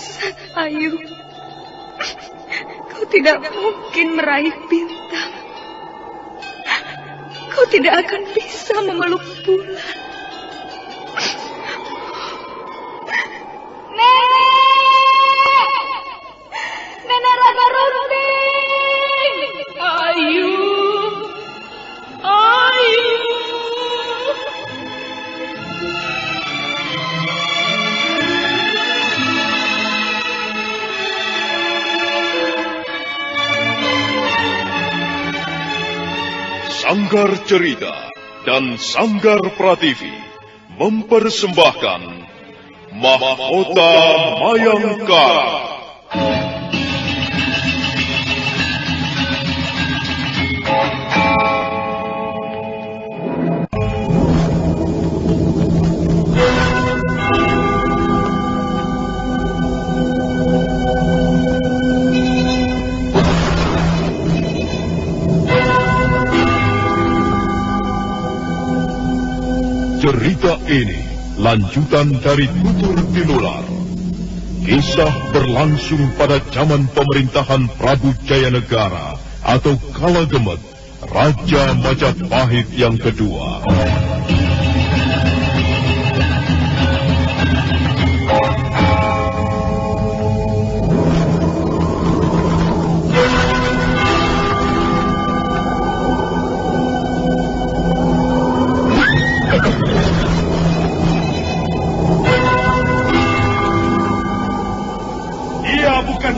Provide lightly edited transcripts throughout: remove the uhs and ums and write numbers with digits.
sesat, Ayu. Kau tidak mungkin meraih bintang. Kau tidak akan bisa memeluk bulan. Nenek Raga Runting! Ayu! Sanggar Cerita dan Sanggar Prativi mempersembahkan Mahkota Mayangkara. Cerita ini lanjutan dari Tutur Tinular. Kisah berlangsung pada zaman pemerintahan Prabu Jayanegara atau Kala Gemet, Raja Majapahit yang kedua.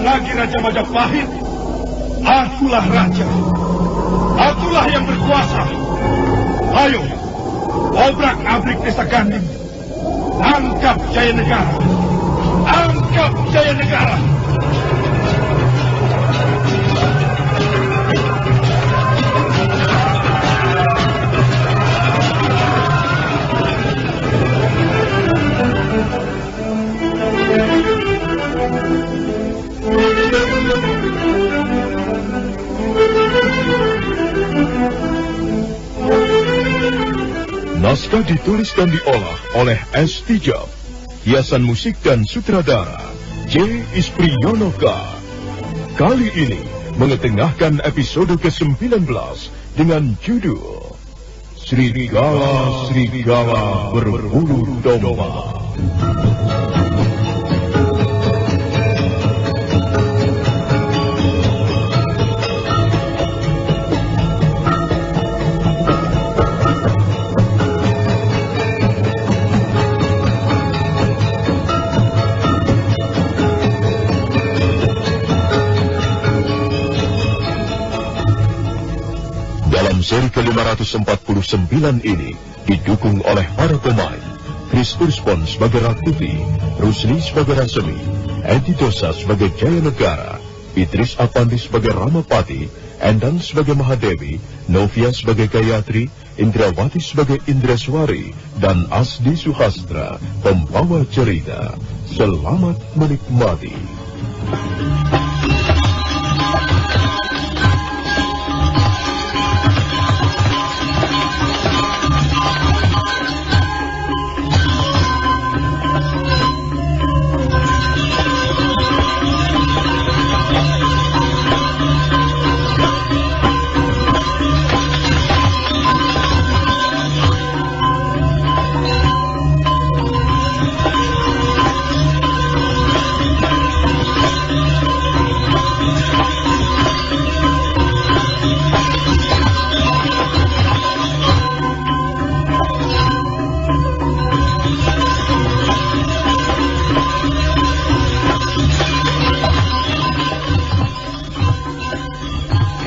Lagi Raja Majapahit, akulah raja, akulah yang berkuasa. Ayo, obrak-abrik desa Ganding, angkap Jayanegara, angkap Jayanegara. Naskah ditulis dan diolah oleh S. Tijab. Hiasan musik dan sutradara J. Isprionoka. Kali ini mengetengahkan episode ke-19 dengan judul Serigala Berbulu Domba. Seri ke-549 ini didukung oleh para pemain Chris Urspon sebagai Rakuti, Rusli sebagai Rasemi, Edi Dosa sebagai Jayanegara, Idris Apandi sebagai Ramapati, Endang sebagai Mahadewi, Novia sebagai Gayatri, Indrawati sebagai Indraswari, dan Asdi Suhastra, pembawa cerita. Selamat menikmati.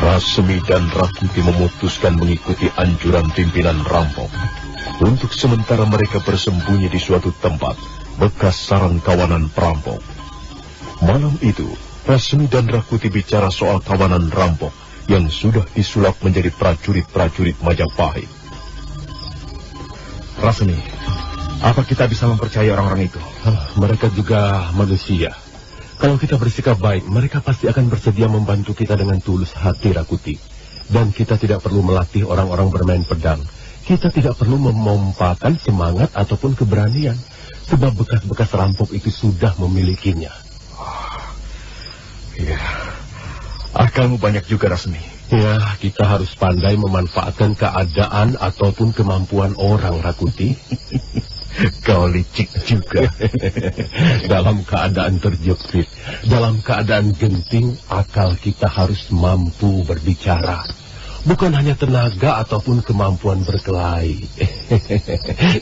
Rasemi dan Rakuti memutuskan mengikuti anjuran pimpinan rampok. Untuk sementara mereka bersembunyi di suatu tempat, bekas sarang kawanan perampok. Malam itu, Rasemi dan Rakuti bicara soal kawanan rampok yang sudah disulap menjadi prajurit-prajurit Majapahit. Rasemi, apa kita bisa mempercayai orang-orang itu? Mereka juga manusia. Kalau kita bersikap baik, mereka pasti akan bersedia membantu kita dengan tulus hati, Rakuti. Dan kita tidak perlu melatih orang-orang bermain pedang. Kita tidak perlu memompakan semangat ataupun keberanian. Sebab bekas-bekas rampok itu sudah memilikinya. Ya, akalmu banyak juga, Rasmi. Ya, kita harus pandai memanfaatkan keadaan ataupun kemampuan orang, Rakuti. Kau licik juga. Dalam keadaan terjepit, dalam keadaan genting, akal kita harus mampu berbicara. Bukan hanya tenaga ataupun kemampuan berkelahi.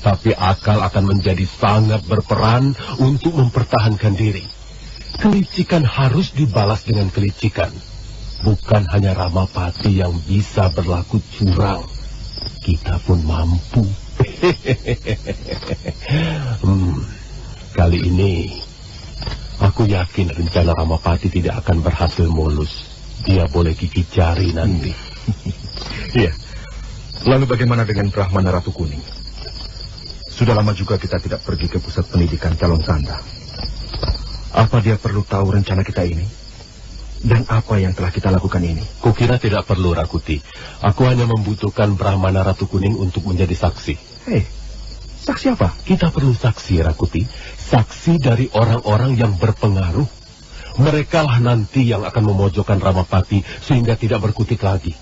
Tapi akal akan menjadi sangat berperan untuk mempertahankan diri. Kelicikan harus dibalas dengan kelicikan. Bukan hanya Ramapati yang bisa berlaku curang. Kita pun mampu. Kali ini, aku yakin rencana Ramapati tidak akan berhasil mulus. Dia boleh gigit jari nanti. Iya. Lalu bagaimana dengan Brahmana Ratu Kuning? Sudah lama juga kita tidak pergi ke pusat pendidikan calon tanda. Apa dia perlu tahu rencana kita ini? Dan apa yang telah kita lakukan ini? Kukira tidak perlu, Rakuti. Aku hanya membutuhkan Brahmana Ratu Kuning untuk menjadi saksi. Saksi apa? Kita perlu saksi, Rakuti. Saksi dari orang-orang yang berpengaruh. Merekalah nanti yang akan memojokkan Ramapati sehingga tidak berkutik lagi.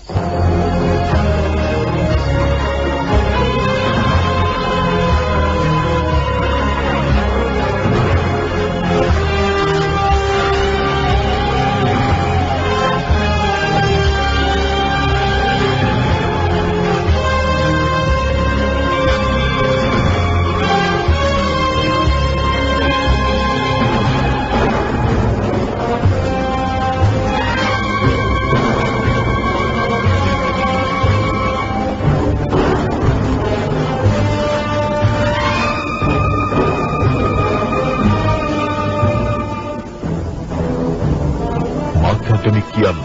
Demikian,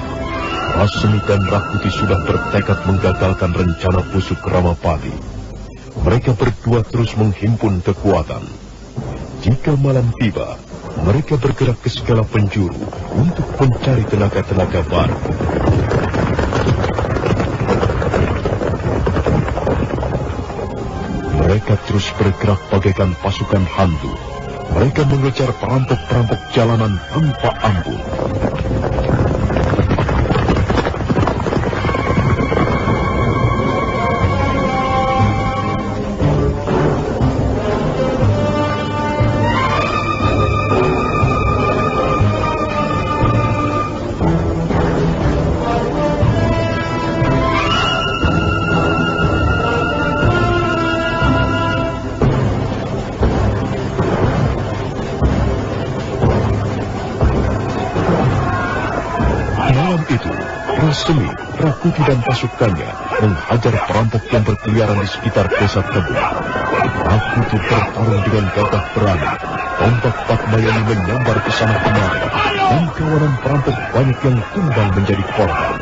Rasmi dan Rakuti sudah bertekad menggagalkan rencana busuk Ramapati. Mereka berdua terus menghimpun kekuatan. Jika malam tiba, mereka bergerak ke segala penjuru untuk mencari tenaga-tenaga baru. Mereka terus bergerak bagaikan pasukan hantu. Mereka mengejar perampok-perampok jalanan tanpa ampun. Rasmi, Rakuti dan pasukannya menghajar perampok yang berkeliaran di sekitar desa kebun. Rakuti bertarung dengan gagah berani. Tombak Padmayani menyambar ke sana kemari, dan kawanan perampok banyak yang tumbang menjadi korban.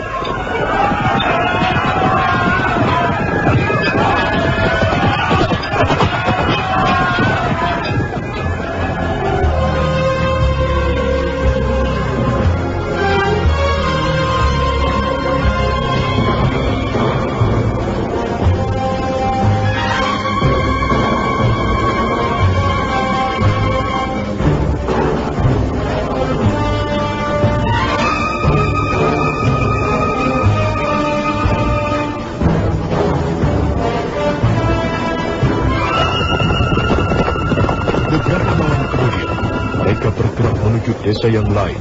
Desa yang lain,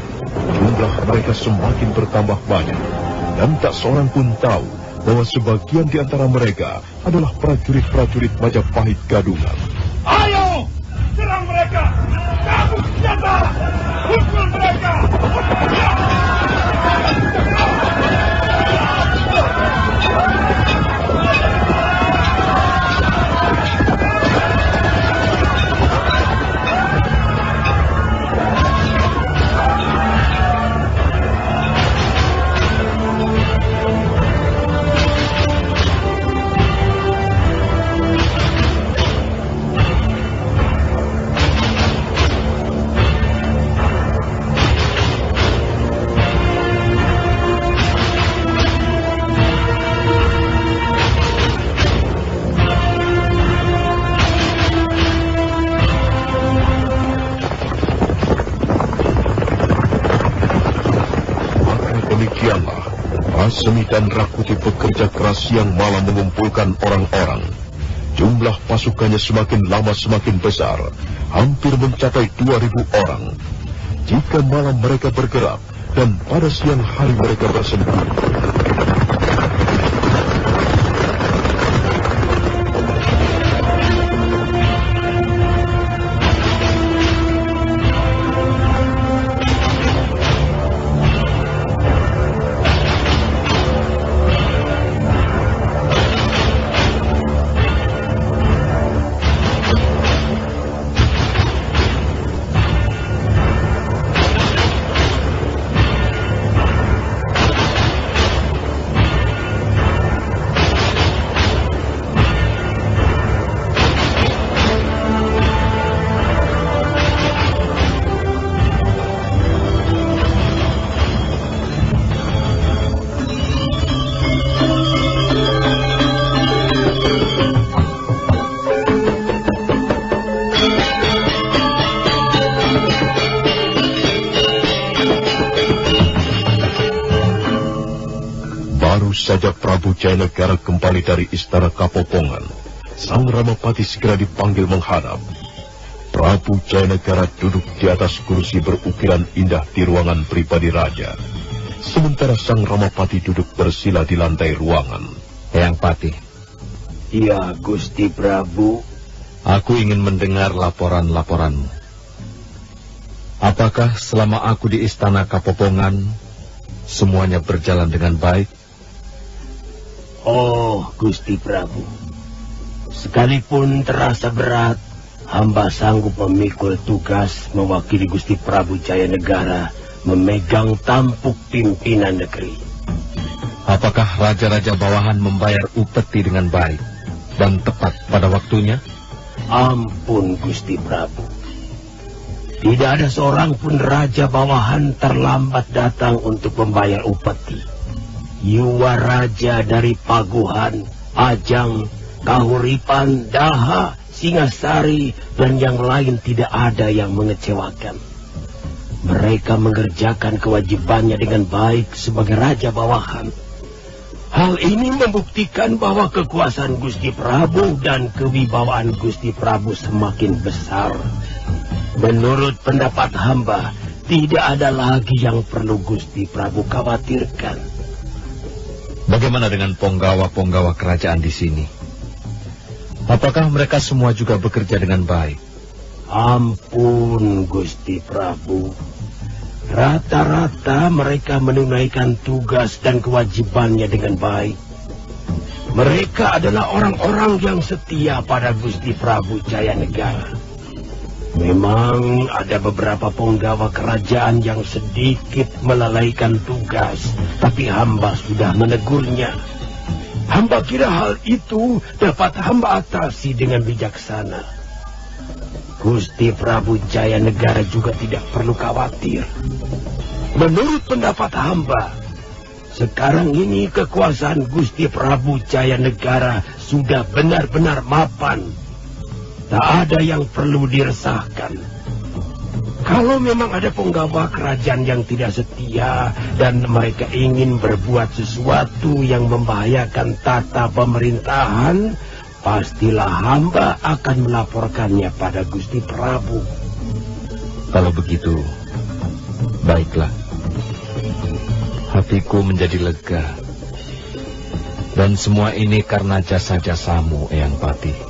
jumlah mereka semakin bertambah banyak, dan tak seorang pun tahu bahwa sebagian di antara mereka adalah prajurit-prajurit Majapahit Gadungan. Ayo, serang mereka! Cabut senjata! Pukul mereka! Rasemi dan Rakuti bekerja keras siang malam mengumpulkan orang-orang. Jumlah pasukannya semakin lama semakin besar, hampir mencapai 2.000 orang. Jika malam mereka bergerak, dan pada siang hari mereka bersembunyi. Saja Prabu Jayanegara kembali dari istana Kapopongan, Sang Ramapati segera dipanggil menghadap. Prabu Jayanegara duduk di atas kursi berukiran indah di ruangan pribadi raja, sementara Sang Ramapati duduk bersila di lantai ruangan. Eyang Pati. Ya, Gusti Prabu. Aku ingin mendengar laporan-laporanmu. Apakah selama aku di istana Kapopongan semuanya berjalan dengan baik? Oh, Gusti Prabu, sekalipun terasa berat, hamba sanggup memikul tugas mewakili Gusti Prabu Jayanegara memegang tampuk pimpinan negeri. Apakah raja-raja bawahan membayar upeti dengan baik dan tepat pada waktunya? Ampun, Gusti Prabu. Tidak ada seorang pun raja bawahan terlambat datang untuk membayar upeti. Yuwa raja dari Paguhan, Ajang, Kahuripan, Daha, Singasari, dan yang lain tidak ada yang mengecewakan. Mereka mengerjakan kewajibannya dengan baik sebagai raja bawahan. Hal ini membuktikan bahwa kekuasaan Gusti Prabu dan kewibawaan Gusti Prabu semakin besar. Menurut pendapat hamba, tidak ada lagi yang perlu Gusti Prabu khawatirkan. Bagaimana dengan penggawa-penggawa kerajaan di sini? Apakah mereka semua juga bekerja dengan baik? Ampun, Gusti Prabu. Rata-rata mereka menunaikan tugas dan kewajibannya dengan baik. Mereka adalah orang-orang yang setia pada Gusti Prabu Jayanegara. Memang ada beberapa penggawa kerajaan yang sedikit melalaikan tugas, tapi hamba sudah menegurnya. Hamba kira hal itu dapat hamba atasi dengan bijaksana. Gusti Prabu Jayanegara juga tidak perlu khawatir. Menurut pendapat hamba, sekarang ini kekuasaan Gusti Prabu Jayanegara sudah benar-benar mapan. Tak ada yang perlu diresahkan. Kalau memang ada penggawa kerajaan yang tidak setia dan mereka ingin berbuat sesuatu yang membahayakan tata pemerintahan, pastilah hamba akan melaporkannya pada Gusti Prabu. Kalau begitu, baiklah. Hatiku menjadi lega. Dan semua ini karena jasa-jasamu, Eyang Pati.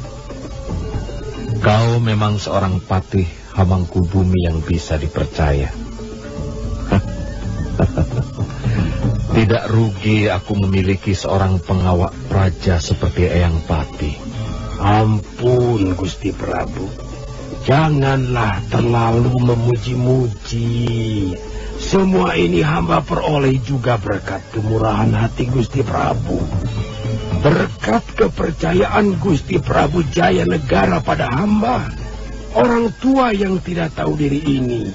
Kau memang seorang patih Hamangku Bumi yang bisa dipercaya. Tidak rugi aku memiliki seorang pengawal raja seperti Eyang Pati. Ampun, Gusti Prabu. Janganlah terlalu memuji-muji. Semua ini hamba peroleh juga berkat kemurahan hati Gusti Prabu. Berkat kepercayaan Gusti Prabu Jayanegara pada hamba, orang tua yang tidak tahu diri ini.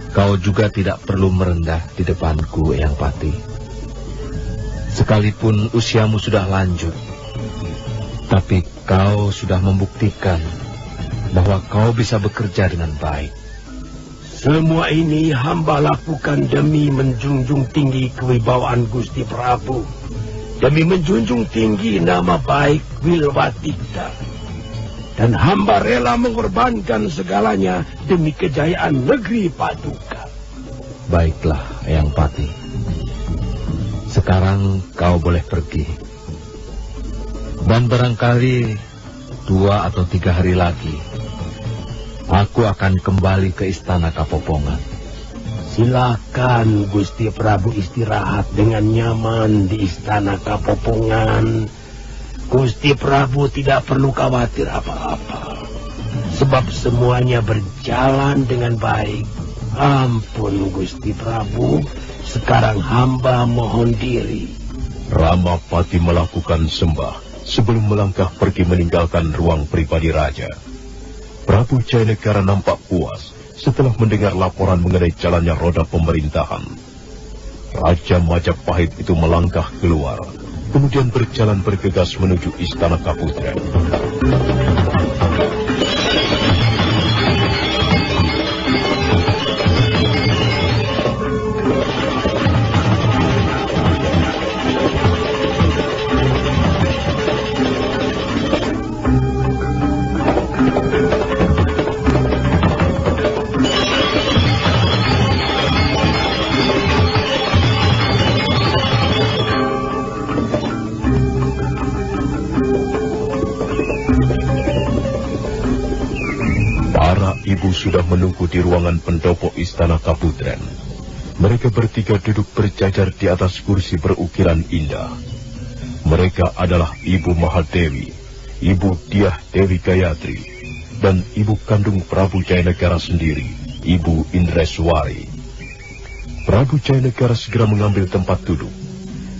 Kau juga tidak perlu merendah di depanku, Eyang Pati. Sekalipun usiamu sudah lanjut, tapi kau sudah membuktikan bahwa kau bisa bekerja dengan baik. Semua ini hamba lakukan demi menjunjung tinggi kewibawaan Gusti Prabu, demi menjunjung tinggi nama baik Wilwatikta. Dan hamba rela mengorbankan segalanya demi kejayaan negeri Paduka. Baiklah, Eyang Pati. Sekarang kau boleh pergi. Dan barangkali 2 atau 3 hari lagi, aku akan kembali ke Istana Kapopongan. Silakan Gusti Prabu istirahat dengan nyaman di Istana Kapopongan. Gusti Prabu tidak perlu khawatir apa-apa, sebab semuanya berjalan dengan baik. Ampun Gusti Prabu, sekarang hamba mohon diri. Ramapati melakukan sembah sebelum melangkah pergi meninggalkan ruang pribadi raja. Prabu Jayanegara nampak puas setelah mendengar laporan mengenai jalannya roda pemerintahan. Raja Majapahit itu melangkah keluar, kemudian berjalan bergegas menuju Istana Kaputren. Ibu sudah menunggu di ruangan pendopo Istana Kaputren. Mereka bertiga duduk berjajar di atas kursi berukiran indah. Mereka adalah Ibu Mahadewi, Ibu Diah Dewi Gayatri, dan Ibu kandung Prabu Jayanegara sendiri, Ibu Indreswari. Prabu Jayanegara segera mengambil tempat duduk,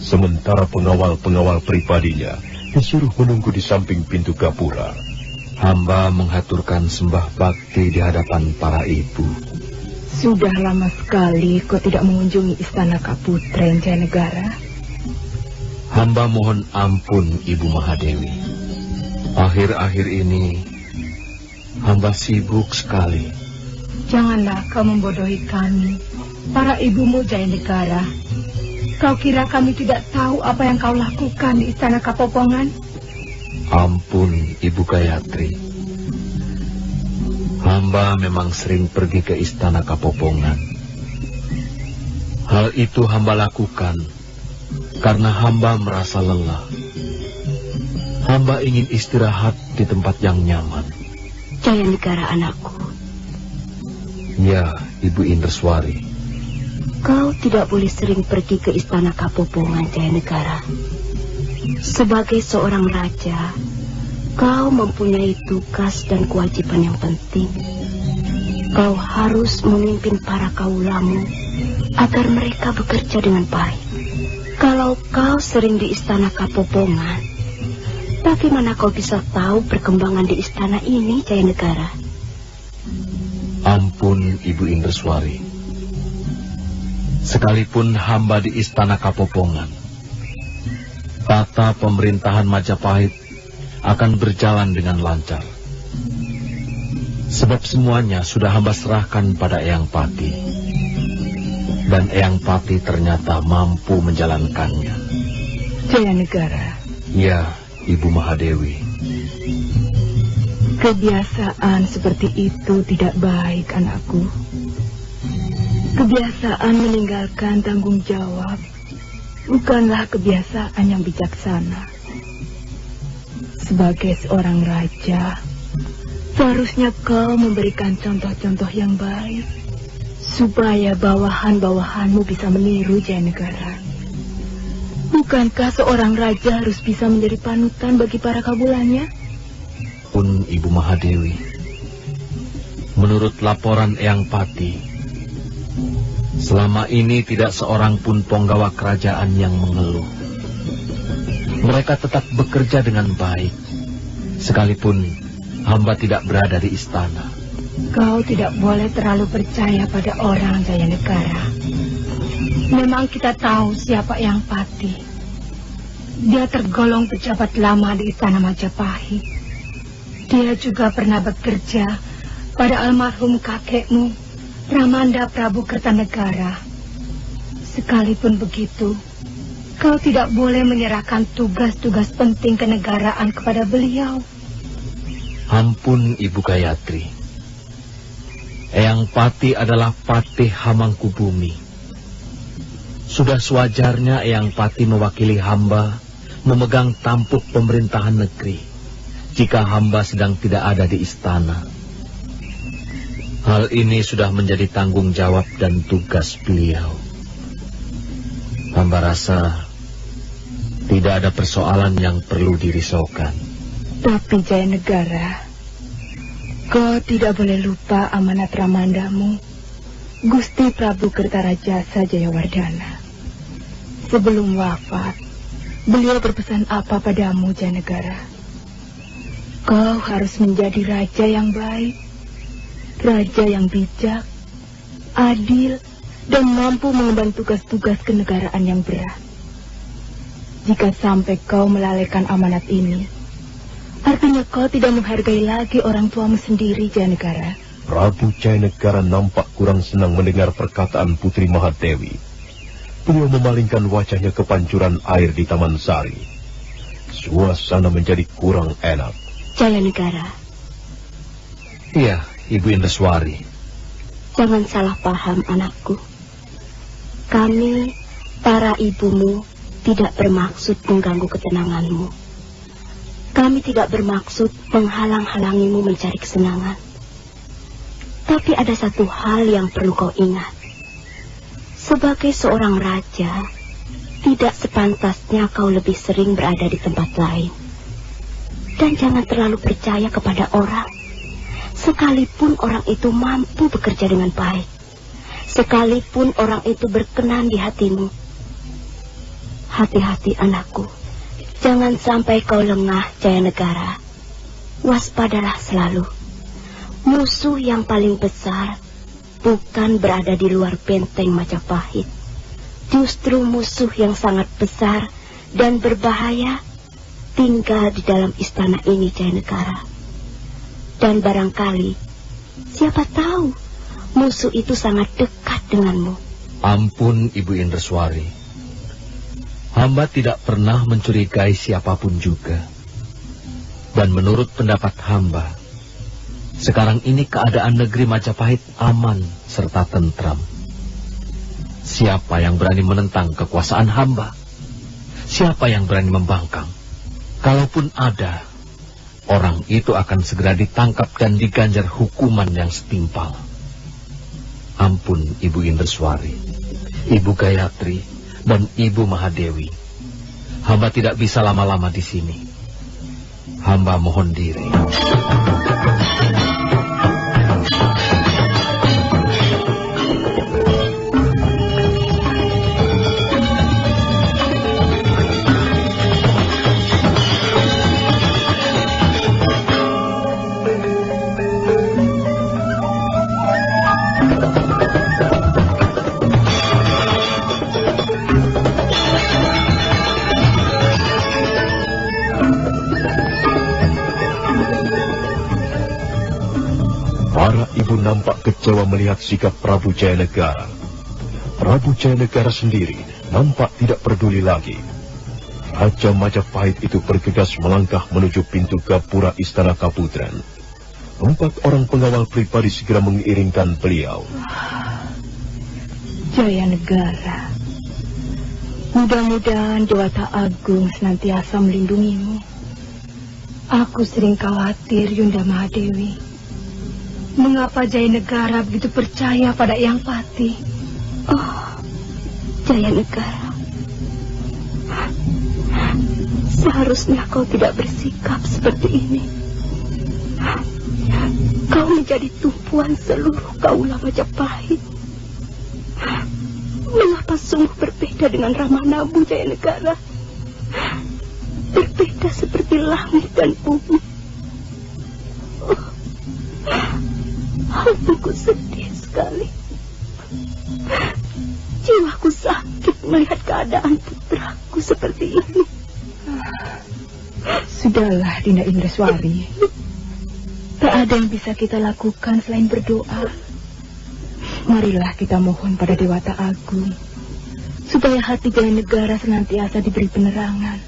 sementara pengawal-pengawal pribadinya disuruh menunggu di samping pintu gapura. Hamba menghaturkan sembah bakti di hadapan para ibu. Sudah lama sekali kau tidak mengunjungi Istana Kaputren, Jayanegara. Hamba mohon ampun, Ibu Mahadewi. Akhir-akhir ini, hamba sibuk sekali. Janganlah kau membodohi kami, para ibumu Jayanegara. Kau kira kami tidak tahu apa yang kau lakukan di Istana Kapopongan? Ampun, Ibu Gayatri. Hamba memang sering pergi ke Istana Kapopongan. Hal itu hamba lakukan karena hamba merasa lelah. Hamba ingin istirahat di tempat yang nyaman. Jayanegara anakku. Ya, Ibu Indreswari. Kau tidak boleh sering pergi ke Istana Kapopongan, Jayanegara. Sebagai seorang raja, kau mempunyai tugas dan kewajiban yang penting. Kau harus memimpin para kaulamu agar mereka bekerja dengan baik. Kalau kau sering di Istana Kapopongan, bagaimana kau bisa tahu perkembangan di istana ini, Jayanegara? Ampun, Ibu Indreswari. Sekalipun hamba di Istana Kapopongan, tata pemerintahan Majapahit akan berjalan dengan lancar. Sebab semuanya sudah hamba serahkan pada Eyang Pati. Dan Eyang Pati ternyata mampu menjalankannya. Jayanegara. Ya, Ibu Mahadewi. Kebiasaan seperti itu tidak baik, anakku. Kebiasaan meninggalkan tanggung jawab bukanlah kebiasaan yang bijaksana. Sebagai seorang raja, seharusnya kau memberikan contoh-contoh yang baik, supaya bawahan-bawahanmu bisa meniru, Jayanegara. Bukankah seorang raja harus bisa menjadi panutan bagi para kabulannya? Pun Ibu Mahadewi, menurut laporan Eyang Pati, selama ini tidak seorang pun penggawa kerajaan yang mengeluh. Mereka tetap bekerja dengan baik, sekalipun hamba tidak berada di istana. Kau tidak boleh terlalu percaya pada orang, Jayanegara. Memang kita tahu siapa Eyang Pati. Dia tergolong pejabat lama di Istana Majapahit. Dia juga pernah bekerja pada almarhum kakekmu, Ramanda Prabu Kertanegara. Sekalipun begitu, kau tidak boleh menyerahkan tugas-tugas penting kenegaraan kepada beliau. Ampun, Ibu Gayatri. Eyang Pati adalah patih Hamangkubumi. Sudah sewajarnya Eyang Pati mewakili hamba memegang tampuk pemerintahan negeri jika hamba sedang tidak ada di istana. Hal ini sudah menjadi tanggung jawab dan tugas beliau. Hamba rasa tidak ada persoalan yang perlu dirisaukan. Tapi Jayanegara, kau tidak boleh lupa amanat Ramandamu, Gusti Prabu Kertarajasa Jayawardana. Sebelum wafat, beliau berpesan apa padamu, Jayanegara? Kau harus menjadi raja yang baik, raja yang bijak, adil, dan mampu mengemban tugas-tugas kenegaraan yang berat. Jika sampai kau melalaikan amanat ini, artinya kau tidak menghargai lagi orang tuamu sendiri, Jayanegara. Prabu Jayanegara nampak kurang senang mendengar perkataan Putri Mahadewi. Beliau memalingkan wajahnya ke pancuran air di Taman Sari. Suasana menjadi kurang enak. Jayanegara. Iya, Ibu Indreswari. Jangan salah paham, anakku. Kami, para ibumu, tidak bermaksud mengganggu ketenanganmu. Kami tidak bermaksud menghalang-halangimu mencari kesenangan. Tapi ada satu hal yang perlu kau ingat. Sebagai seorang raja, tidak sepantasnya kau lebih sering berada di tempat lain. Dan jangan terlalu percaya kepada orang, sekalipun orang itu mampu bekerja dengan baik. Sekalipun orang itu berkenan di hatimu. Hati-hati, anakku. Jangan sampai kau lengah, Jayanegara. Waspadalah selalu. Musuh yang paling besar bukan berada di luar benteng Majapahit. Justru musuh yang sangat besar dan berbahaya tinggal di dalam istana ini, Jayanegara. Dan barangkali, siapa tahu, musuh itu sangat dekat denganmu. Ampun, Ibu Indreswari. Hamba tidak pernah mencurigai siapapun juga. Dan menurut pendapat hamba, sekarang ini keadaan negeri Majapahit aman serta tentram. Siapa yang berani menentang kekuasaan hamba? Siapa yang berani membangkang? Kalaupun ada, orang itu akan segera ditangkap dan diganjar hukuman yang setimpal. Ampun, Ibu Indreswari, Ibu Gayatri, dan Ibu Mahadewi. Hamba tidak bisa lama-lama di sini. Hamba mohon diri. Nampak kecewa melihat sikap Prabu Jayanegara. Prabu Jayanegara sendiri nampak tidak peduli lagi. Raja Majapahit itu bergegas melangkah menuju pintu gapura Istana Kaputren. 4 orang pengawal pribadi segera mengiringkan beliau. Jayanegara, mudah-mudahan Dewata Agung senantiasa melindungimu. Aku sering khawatir, Yunda Mahadewi. Mengapa Jayanegara begitu percaya pada Eyang Pati? Oh, Jayanegara. Seharusnya kau tidak bersikap seperti ini. Kau menjadi tumpuan seluruh kaula Majapahit. Mengapa sungguh berbeda dengan Ramanabu, Jayanegara? Berbeda seperti langit dan bumi. Hatiku sedih sekali. Jiwaku sakit melihat keadaan putraku seperti ini. Sudahlah, Dinda Indreswari. Tak ada yang bisa kita lakukan selain berdoa. Marilah kita mohon pada Dewata Agung, supaya hati Jayanegara senantiasa diberi penerangan.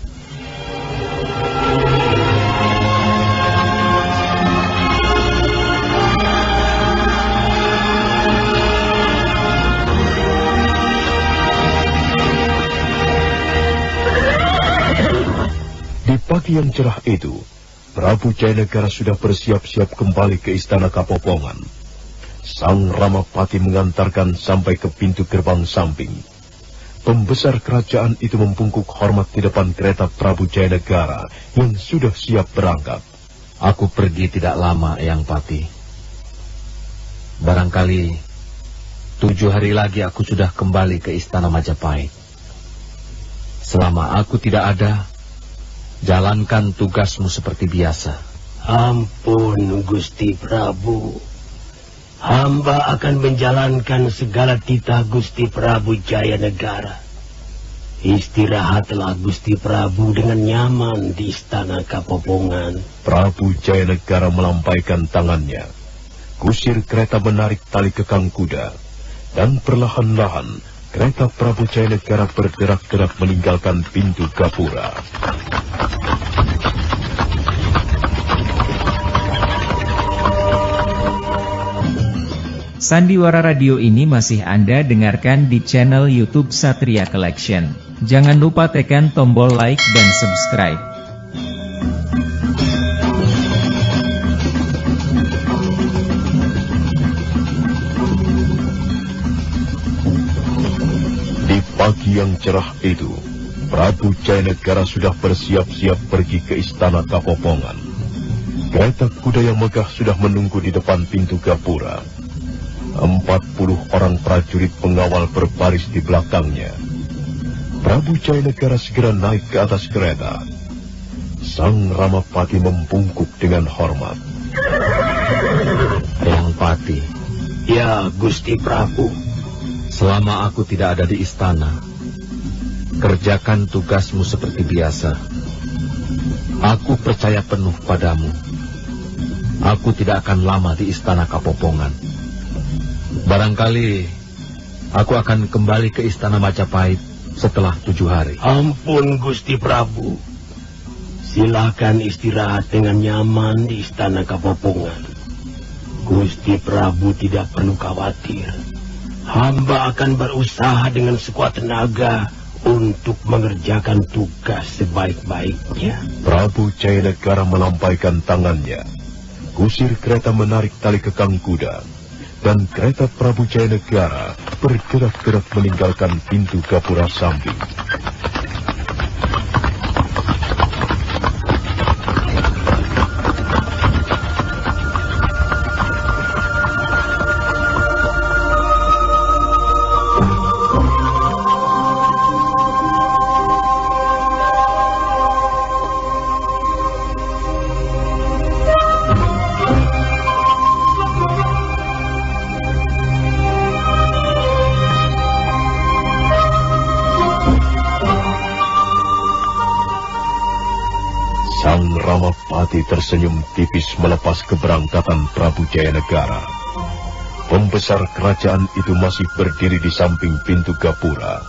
Di pagi yang cerah itu, Prabu Jayanegara sudah bersiap-siap kembali ke istana Kapopongan. Sang Ramapati mengantarkan sampai ke pintu gerbang samping. Pembesar kerajaan itu membungkuk hormat di depan kereta Prabu Jayanegara yang sudah siap berangkat. Aku pergi tidak lama, Eyang Pati. Barangkali 7 hari lagi aku sudah kembali ke istana Majapahit. Selama aku tidak ada, jalankan tugasmu seperti biasa. Ampun, Gusti Prabu. Hamba akan menjalankan segala titah Gusti Prabu Jayanegara. Istirahatlah Gusti Prabu dengan nyaman di istana Kapopongan. Prabu Jayanegara melampaikan tangannya. Kusir kereta menarik tali kekang kuda, dan perlahan-lahan kereta Prabu Jayanegara bergerak-gerak meninggalkan pintu gapura. Sandiwara Radio ini masih Anda dengarkan di channel YouTube Satria Collection. Jangan lupa tekan tombol like dan subscribe. Di pagi yang cerah itu, Prabu Jayanegara sudah bersiap-siap pergi ke istana Kapopongan. Kereta kuda yang megah sudah menunggu di depan pintu gapura. 40 orang prajurit pengawal berbaris di belakangnya. Prabu Jayanegara segera naik ke atas kereta. Sang Ramapati membungkuk dengan hormat. Eyang Pati. Ya, Gusti Prabu. Selama aku tidak ada di istana, kerjakan tugasmu seperti biasa. Aku percaya penuh padamu. Aku tidak akan lama di istana Kapopongan. Barangkali aku akan kembali ke istana Majapahit setelah 7 hari. Ampun, Gusti Prabu. Silakan istirahat dengan nyaman di istana Kapopongan. Gusti Prabu tidak perlu khawatir. Hamba akan berusaha dengan sekuat tenaga untuk mengerjakan tugas sebaik-baiknya. Prabu Jayanegara melampaikan tangannya. Kusir kereta menarik tali kekang kuda, dan kereta Prabu Jayanegara bergerak-gerak meninggalkan pintu gapura samping. Sang Ramapati tersenyum tipis melepas keberangkatan Prabu Jayanegara. Pembesar kerajaan itu masih berdiri di samping pintu gapura.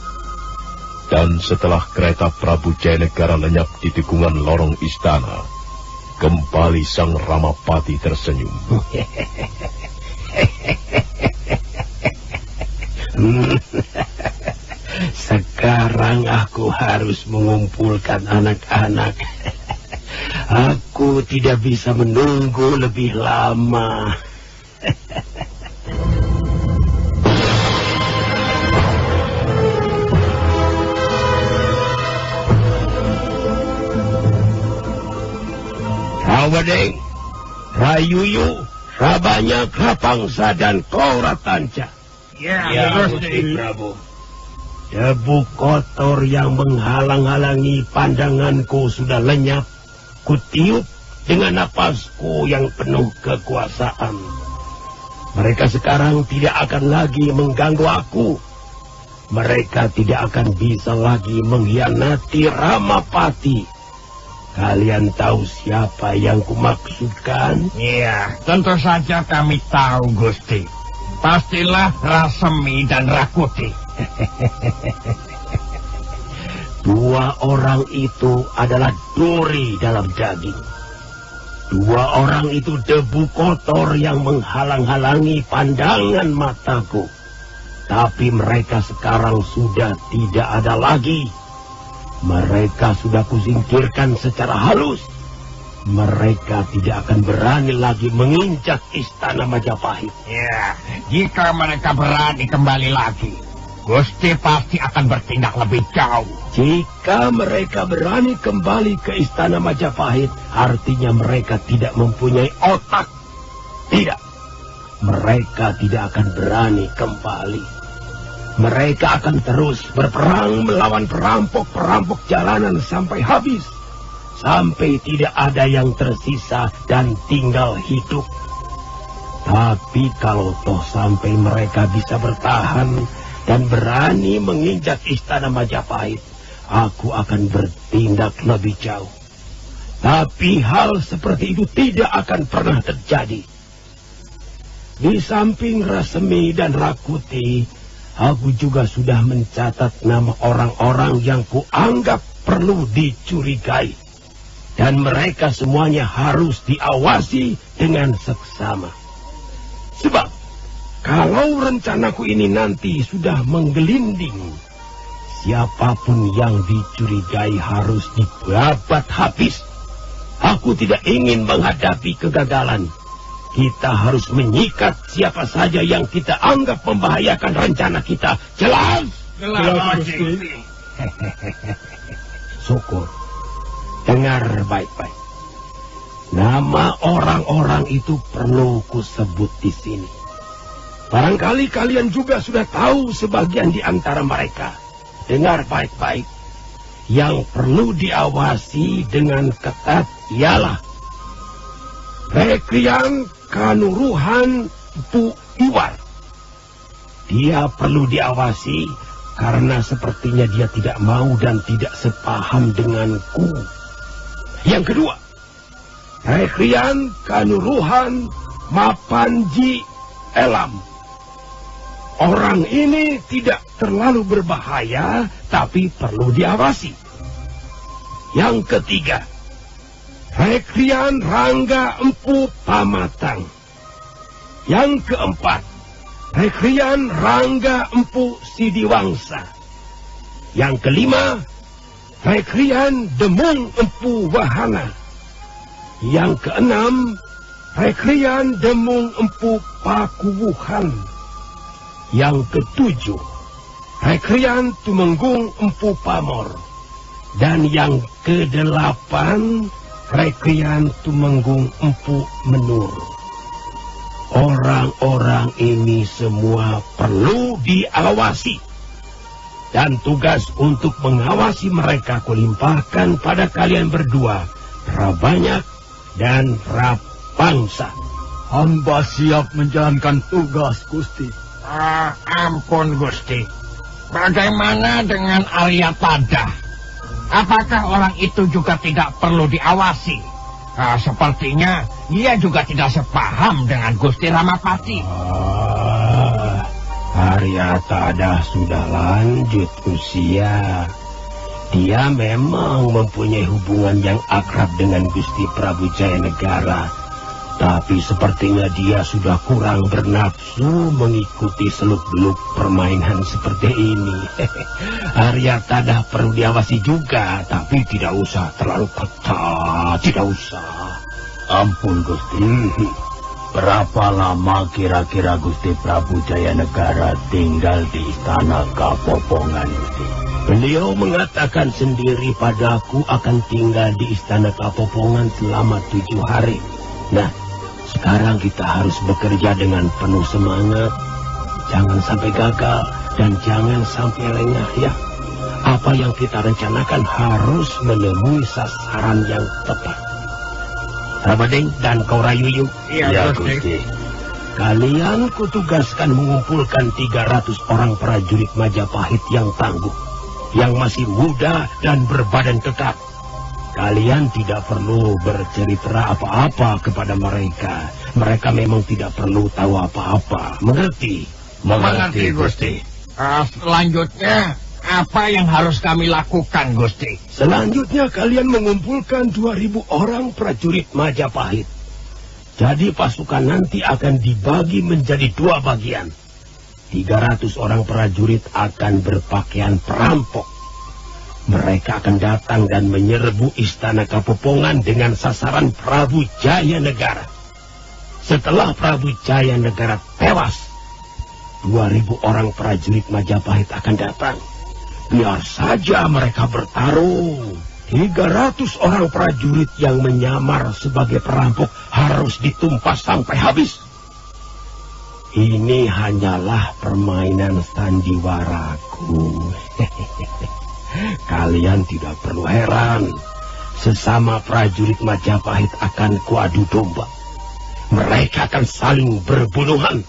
Dan setelah kereta Prabu Jayanegara lenyap di tikungan lorong istana, kembali Sang Ramapati tersenyum. Sekarang aku harus mengumpulkan anak-anak. Aku tidak bisa menunggu lebih lama. Rawadeng, Rayuyu, Rabanyak, Rapangsa, dan Koratanca. Ya, Gusti Prabu. Debu kotor yang menghalang-halangi pandanganku sudah lenyap. Kutiup dengan napasku yang penuh kekuasaan. Mereka sekarang tidak akan lagi mengganggu aku. Mereka tidak akan bisa lagi mengkhianati Ramapati. Kalian tahu siapa yang kumaksudkan? Iya, tentu saja kami tahu, Gusti. pastilah Rasemi dan Rakuti. Dua orang itu adalah duri dalam daging. Dua orang itu debu kotor yang menghalang-halangi pandangan mataku. Tapi mereka sekarang sudah tidak ada lagi. Mereka sudah kusingkirkan secara halus. Mereka tidak akan berani lagi menginjak istana Majapahit. Ya, jika mereka berani kembali lagi, Gusti pasti akan bertindak lebih jauh. Jika mereka berani kembali ke istana Majapahit, artinya mereka tidak mempunyai otak. Tidak, mereka tidak akan berani kembali. Mereka akan terus berperang melawan perampok-perampok jalanan sampai habis. Sampai tidak ada yang tersisa dan tinggal hidup. Tapi kalau toh sampai mereka bisa bertahan dan berani menginjak istana Majapahit, aku akan bertindak lebih jauh. Tapi hal seperti itu tidak akan pernah terjadi. Di samping Rasemi dan Rakuti, aku juga sudah mencatat nama orang-orang yang kuanggap perlu dicurigai. Dan mereka semuanya harus diawasi dengan seksama. Sebab, kalau rencanaku ini nanti sudah menggelinding, siapapun yang dicurigai harus dibabat habis. Aku tidak ingin menghadapi kegagalan. Kita harus menyikat siapa saja yang kita anggap membahayakan rencana kita. Jelas? Jelas, Gusti. Syukur. Dengar baik-baik. Nama orang-orang itu perlu kusebut di sini. Barangkali kalian juga sudah tahu sebagian di antara mereka. Dengar baik-baik. Yang perlu diawasi dengan ketat ialah Rekrian Kanuruhan Pu Iwar. Dia perlu diawasi karena sepertinya dia tidak mau dan tidak sepaham denganku. Yang kedua, Rekrian Kanuruhan Mapanji Elam. Orang ini tidak terlalu berbahaya, tapi perlu diawasi. Yang ketiga, Rekrian Rangga Empu Pamatang. Yang keempat, Rekrian Rangga Empu Sidiwangsa. Yang kelima, Rekrian Demung Empu Wahana. Yang keenam, Rekrian Demung Empu Pakuwuhan. Yang ketujuh, Rekrian Tumenggung Empu Pamor. Dan yang kedelapan, Rekrian Tumenggung Empu Menur. Orang-orang ini semua perlu diawasi. Dan tugas untuk mengawasi mereka kulimpahkan pada kalian berdua, Prabanyak dan Prabangsa. Hamba siap menjalankan tugas, Gusti. Ampun, Gusti. Bagaimana dengan Arya Tadah? Apakah orang itu juga tidak perlu diawasi? Sepertinya dia juga tidak sepaham dengan Gusti Ramapati. Arya Tadah sudah lanjut usia. Dia memang mempunyai hubungan yang akrab dengan Gusti Prabu Jayanegara. Tapi sepertinya dia sudah kurang bernafsu mengikuti seluk-beluk permainan seperti ini. Arya Tadah perlu diawasi juga, tapi tidak usah terlalu ketat, tidak usah. Ampun, Gusti. Berapa lama kira-kira Gusti Prabu Jayanegara tinggal di istana Kapopongan, Gusti? Beliau mengatakan sendiri padaku akan tinggal di istana Kapopongan selama 7 hari. Nah, sekarang kita harus bekerja dengan penuh semangat. Jangan sampai gagal dan jangan sampai lengah ya. Apa yang kita rencanakan harus menemui sasaran yang tepat. Rabadeng dan Kaurayuyu. Iya, Gusti. Kalian kutugaskan mengumpulkan 300 orang prajurit Majapahit yang tangguh, yang masih muda dan berbadan kekar. Kalian tidak perlu bercerita apa-apa kepada mereka. Mereka memang tidak perlu tahu apa-apa. Mengerti? Mengerti, Gusti. Selanjutnya, apa yang harus kami lakukan, Gusti? Selanjutnya kalian mengumpulkan 2.000 orang prajurit Majapahit. Jadi pasukan nanti akan dibagi menjadi 2 bagian. 300 orang prajurit akan berpakaian perampok. Mereka akan datang dan menyerbu istana Kapopongan dengan sasaran Prabu Jayanegara. Setelah Prabu Jayanegara tewas, 2.000 orang prajurit Majapahit akan datang. Biar saja mereka bertarung. 300 orang prajurit yang menyamar sebagai perampok harus ditumpas sampai habis. Ini hanyalah permainan sandiwaraku. Kalian tidak perlu heran. Sesama prajurit Majapahit akan kuadu domba. Mereka akan saling berbunuhan.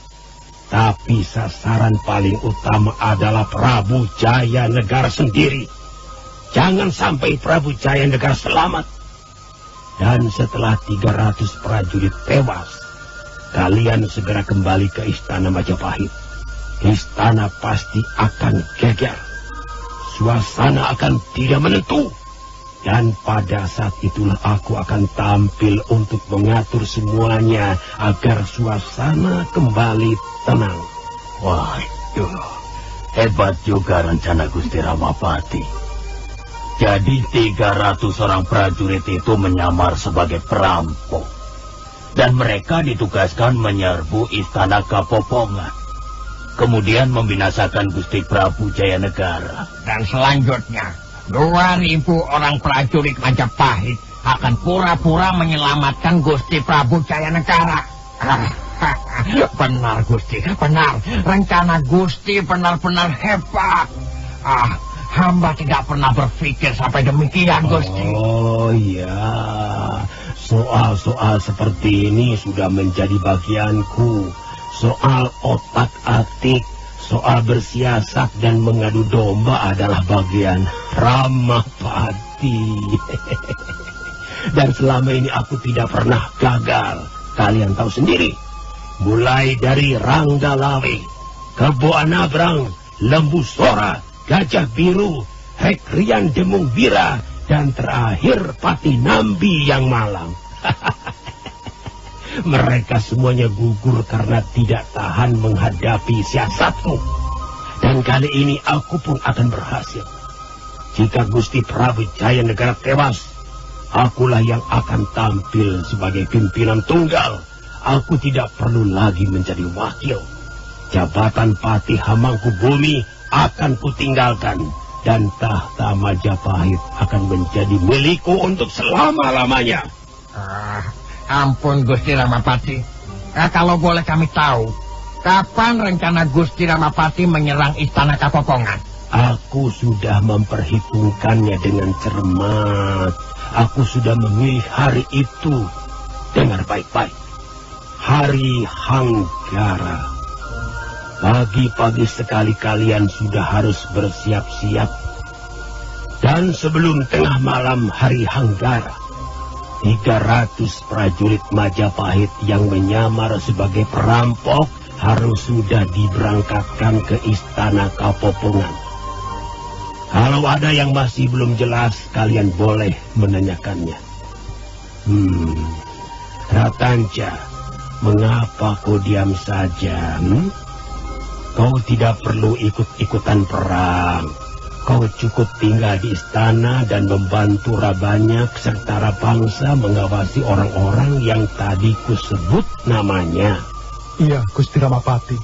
Tapi sasaran paling utama adalah Prabu Jayanegara sendiri. Jangan sampai Prabu Jayanegara selamat. Dan setelah 300 prajurit tewas, kalian segera kembali ke istana Majapahit. Istana pasti akan geger. Suasana akan tidak menentu. Dan pada saat itulah aku akan tampil untuk mengatur semuanya agar suasana kembali tenang. Waduh, hebat juga rencana Gusti Ramapati. Jadi 300 orang prajurit itu menyamar sebagai perampok. Dan mereka ditugaskan menyerbu istana Kapopongan. Kemudian membinasakan Gusti Prabu Jayanegara. Dan selanjutnya, 2.000 orang prajurit Majapahit akan pura-pura menyelamatkan Gusti Prabu Jayanegara. Benar, Gusti, benar. Rencana Gusti benar-benar hebat. Hamba tidak pernah berpikir sampai demikian, Gusti. Oh iya, soal-soal seperti ini sudah menjadi bagianku. Soal otak-atik, soal bersiasat dan mengadu domba adalah bagian Ramapati. Dan selama ini aku tidak pernah gagal. Kalian tahu sendiri. Mulai dari Ranggalawe, Kebo Anabrang, Lembu Sora, Gajah Biru, Hekrian Demung Bira, dan terakhir Pati Nambi yang malang. Mereka semuanya gugur karena tidak tahan menghadapi siasatmu. Dan kali ini aku pun akan berhasil. Jika Gusti Prabu Jayanegara tewas, akulah yang akan tampil sebagai pimpinan tunggal. Aku tidak perlu lagi menjadi wakil. Jabatan Patih Hamangkubumi akan kutinggalkan. Dan tahta Majapahit akan menjadi milikku untuk selama-lamanya. Ampun, Gusti Ramapati. Kalau boleh kami tahu, kapan rencana Gusti Ramapati menyerang istana Kapopongan? Aku sudah memperhitungkannya dengan cermat. Aku sudah memilih hari itu. Dengar baik-baik. Hari Hanggara. Pagi-pagi sekali kalian sudah harus bersiap-siap. Dan sebelum tengah malam hari Hanggara, 300 prajurit Majapahit yang menyamar sebagai perampok harus sudah diberangkatkan ke istana Kapopongan. Kalau ada yang masih belum jelas, kalian boleh menanyakannya. Ratanja, mengapa kau diam saja? Kau tidak perlu ikut-ikutan perang. Kau cukup tinggal di istana dan membantu Rabanyak serta Rabangsa mengawasi orang-orang yang tadi kusebut namanya. Iya, Gusti Ramapati.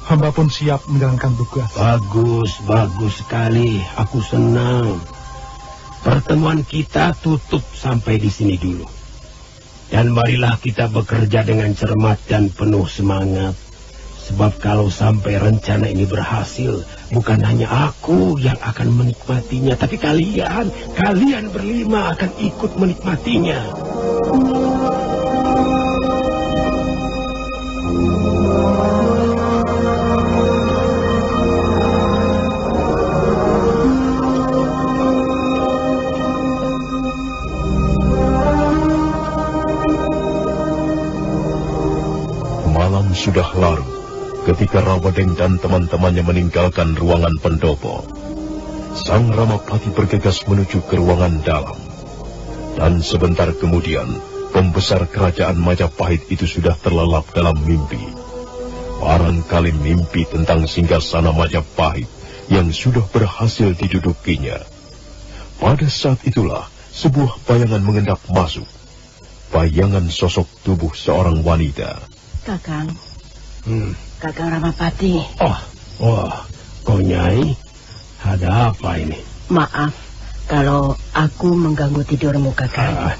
Hamba pun siap menjalankan tugas. Bagus sekali. Aku senang. Pertemuan kita tutup sampai di sini dulu. Dan marilah kita bekerja dengan cermat dan penuh semangat. Sebab kalau sampai rencana ini berhasil, bukan hanya aku yang akan menikmatinya, tapi kalian berlima akan ikut menikmatinya. sudah larut ketika Rawadeng dan teman-temannya meninggalkan ruangan pendopo. Sang Ramapati bergegas menuju ke ruangan dalam. Dan sebentar kemudian, pembesar kerajaan Majapahit itu sudah terlelap dalam mimpi. Barangkali mimpi tentang singgasana Majapahit yang sudah berhasil didudukinya. Pada saat itulah, sebuah bayangan mengendap masuk. Bayangan sosok tubuh seorang wanita. Kakang. Kakang Ramapati. Kau Nyai, ada apa ini? Maaf kalau aku mengganggu tidurmu, Kakang.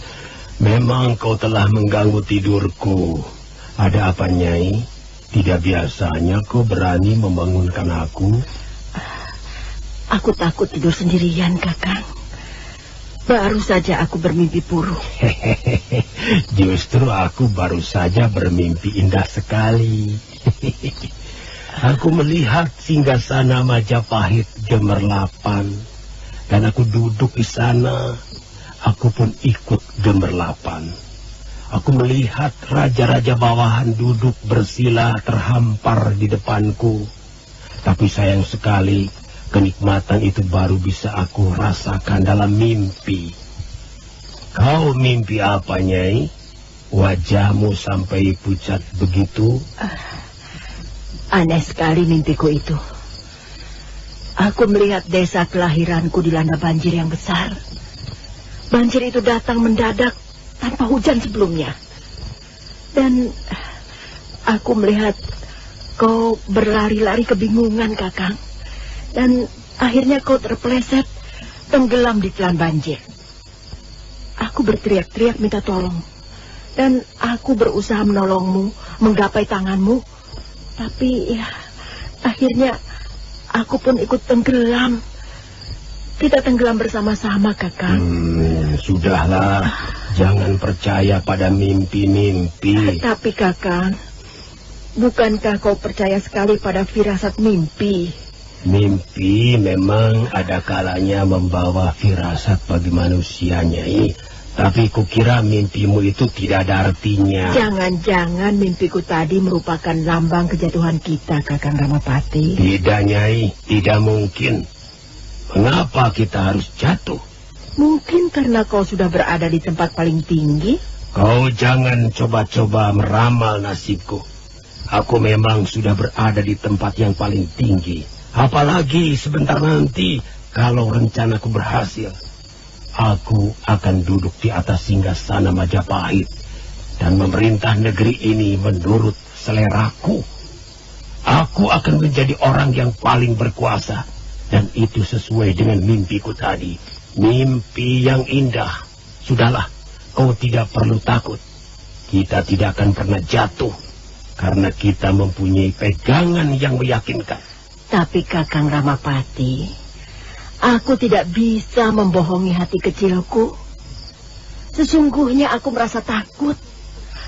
Memang kau telah mengganggu tidurku. Ada apa, Nyai? Tidak biasanya kau berani membangunkan aku. Aku takut tidur sendirian, Kakang. Baru saja aku bermimpi buruk. Justru aku baru saja bermimpi indah sekali. Aku melihat singgasana Majapahit gemerlapan. Dan aku duduk di sana. Aku pun ikut gemerlapan. Aku melihat raja-raja bawahan duduk bersila terhampar di depanku. Tapi sayang sekali, kenikmatan itu baru bisa aku rasakan dalam mimpi. Kau mimpi apa, Nyai? Wajahmu sampai pucat begitu. Aneh sekali mimpiku itu. Aku melihat desa kelahiranku dilanda banjir yang besar. Banjir itu datang mendadak tanpa hujan sebelumnya. Dan aku melihat kau berlari-lari kebingungan, Kakang. Dan akhirnya kau terpeleset, tenggelam di telan banjir. Aku berteriak-teriak minta tolong. Dan aku berusaha menolongmu, menggapai tanganmu. Tapi ya, akhirnya aku pun ikut tenggelam. Kita tenggelam bersama-sama, Kakang. Sudahlah, jangan percaya pada mimpi-mimpi. Tapi, Kakang, bukankah kau percaya sekali pada firasat mimpi? Mimpi memang ada kalanya membawa firasat bagi manusia, Nyai. Tapi kukira mimpimu itu tidak ada artinya. Jangan-jangan mimpiku tadi merupakan lambang kejatuhan kita, Kakang Ramapati. Tidak, Nyai. Tidak mungkin. Mengapa kita harus jatuh? Mungkin karena kau sudah berada di tempat paling tinggi. Kau jangan coba-coba meramal nasibku. Aku memang sudah berada di tempat yang paling tinggi. Apalagi sebentar nanti kalau rencanaku berhasil. Aku akan duduk di atas singgasana Majapahit dan memerintah negeri ini menurut seleraku. Aku akan menjadi orang yang paling berkuasa. Dan itu sesuai dengan mimpiku tadi. Mimpi yang indah. Sudahlah, kau tidak perlu takut. Kita tidak akan pernah jatuh. Karena kita mempunyai pegangan yang meyakinkan. Tapi Kakang Ramapati, aku tidak bisa membohongi hati kecilku. Sesungguhnya aku merasa takut.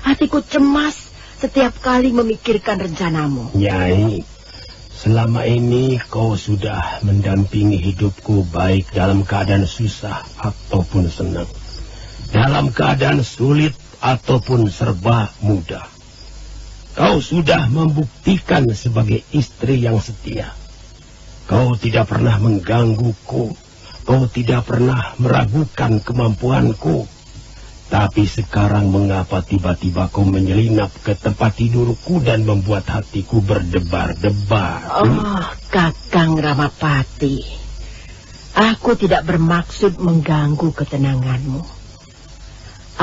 Hatiku cemas setiap kali memikirkan rencanamu. Nyai, selama ini kau sudah mendampingi hidupku baik dalam keadaan susah ataupun senang. Dalam keadaan sulit ataupun serba mudah. Kau sudah membuktikan sebagai istri yang setia. Kau tidak pernah menggangguku. Kau tidak pernah meragukan kemampuanku. Tapi sekarang mengapa tiba-tiba kau menyelinap ke tempat tidurku dan membuat hatiku berdebar-debar? Oh, Kakang Ramapati. Aku tidak bermaksud mengganggu ketenanganmu.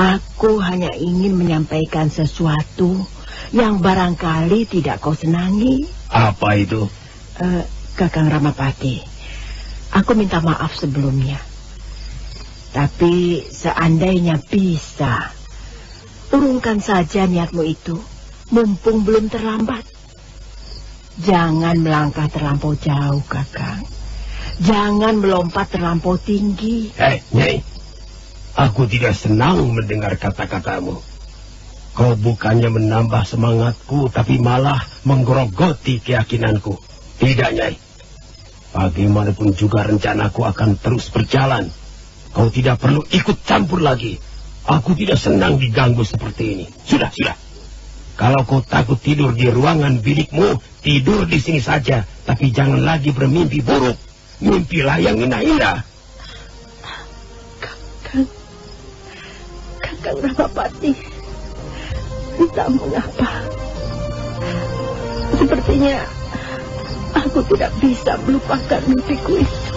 Aku hanya ingin menyampaikan sesuatu yang barangkali tidak kau senangi. Apa itu? Kakang Ramapati, aku minta maaf sebelumnya. Tapi seandainya bisa, urungkan saja niatmu itu, mumpung belum terlambat. Jangan melangkah terlampau jauh, Kakang. Jangan melompat terlampau tinggi. Nyai, aku tidak senang mendengar kata-katamu. Kau bukannya menambah semangatku, tapi malah menggerogoti keyakinanku. Tidak, Nyai. Bagaimanapun juga rencanaku akan terus berjalan. Kau tidak perlu ikut campur lagi. Aku tidak senang diganggu seperti ini. Sudah. Kalau kau takut tidur di ruangan bilikmu, tidur di sini saja. Tapi jangan lagi bermimpi buruk. Mimpilah yang indah-indah. Kakang Ramapati, entah mengapa, sepertinya aku tidak bisa melupakan mimpiku itu.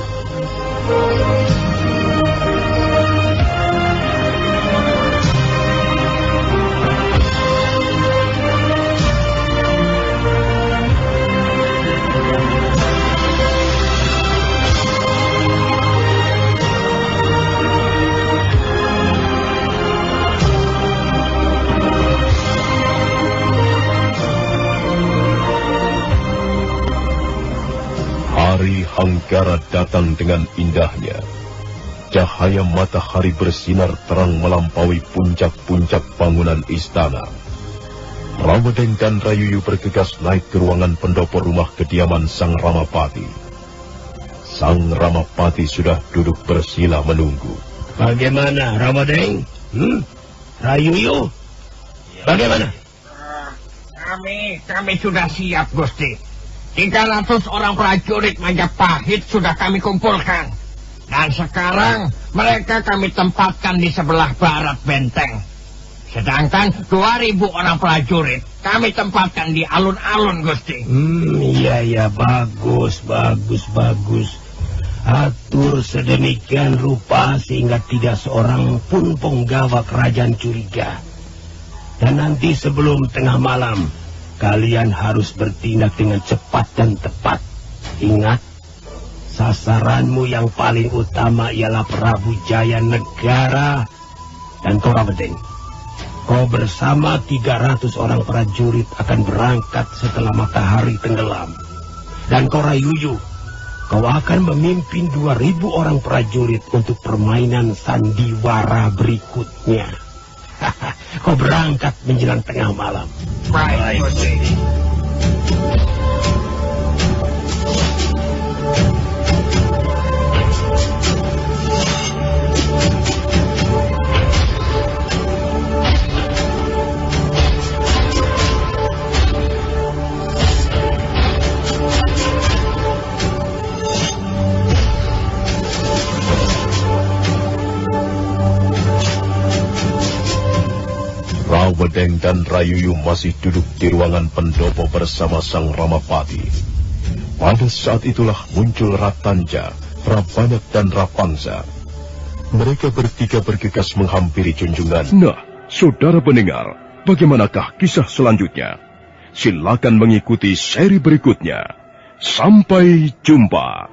Hari Hanggara datang dengan indahnya. Cahaya matahari bersinar terang melampaui puncak-puncak bangunan istana. Ramadeng dan Rayuyu bergegas naik ke ruangan pendopo rumah kediaman Sang Ramapati. Sang Ramapati sudah duduk bersila menunggu. Bagaimana, Ramadeng? Rayuyu? Bagaimana? Kami sudah siap, Gusti. 300 orang prajurit Majapahit sudah kami kumpulkan. Dan sekarang mereka kami tempatkan di sebelah barat benteng. Sedangkan 2.000 orang prajurit kami tempatkan di alun-alun, Gusti. Iya, bagus. Atur sedemikian rupa sehingga tidak seorang pun penggawa kerajaan curiga. Dan nanti sebelum tengah malam, kalian harus bertindak dengan cepat dan tepat. Ingat, sasaranmu yang paling utama ialah Prabu Jaya Negara. Dan kau Ramadeng, kau bersama 300 orang prajurit akan berangkat setelah matahari tenggelam. Dan kau Rayuyu, kau akan memimpin 2.000 orang prajurit untuk permainan sandiwara berikutnya. Kau berangkat menjelang tengah malam. Baik, Gusti. Ramadeng dan Rayuyu masih duduk di ruangan pendopo bersama Sang Ramapati. Pada saat itulah muncul Ratanja, Prabanak dan Rapangsa. Mereka bertiga bergegas menghampiri junjungan. Nah, saudara pendengar, bagaimanakah kisah selanjutnya? Silakan mengikuti seri berikutnya. Sampai jumpa.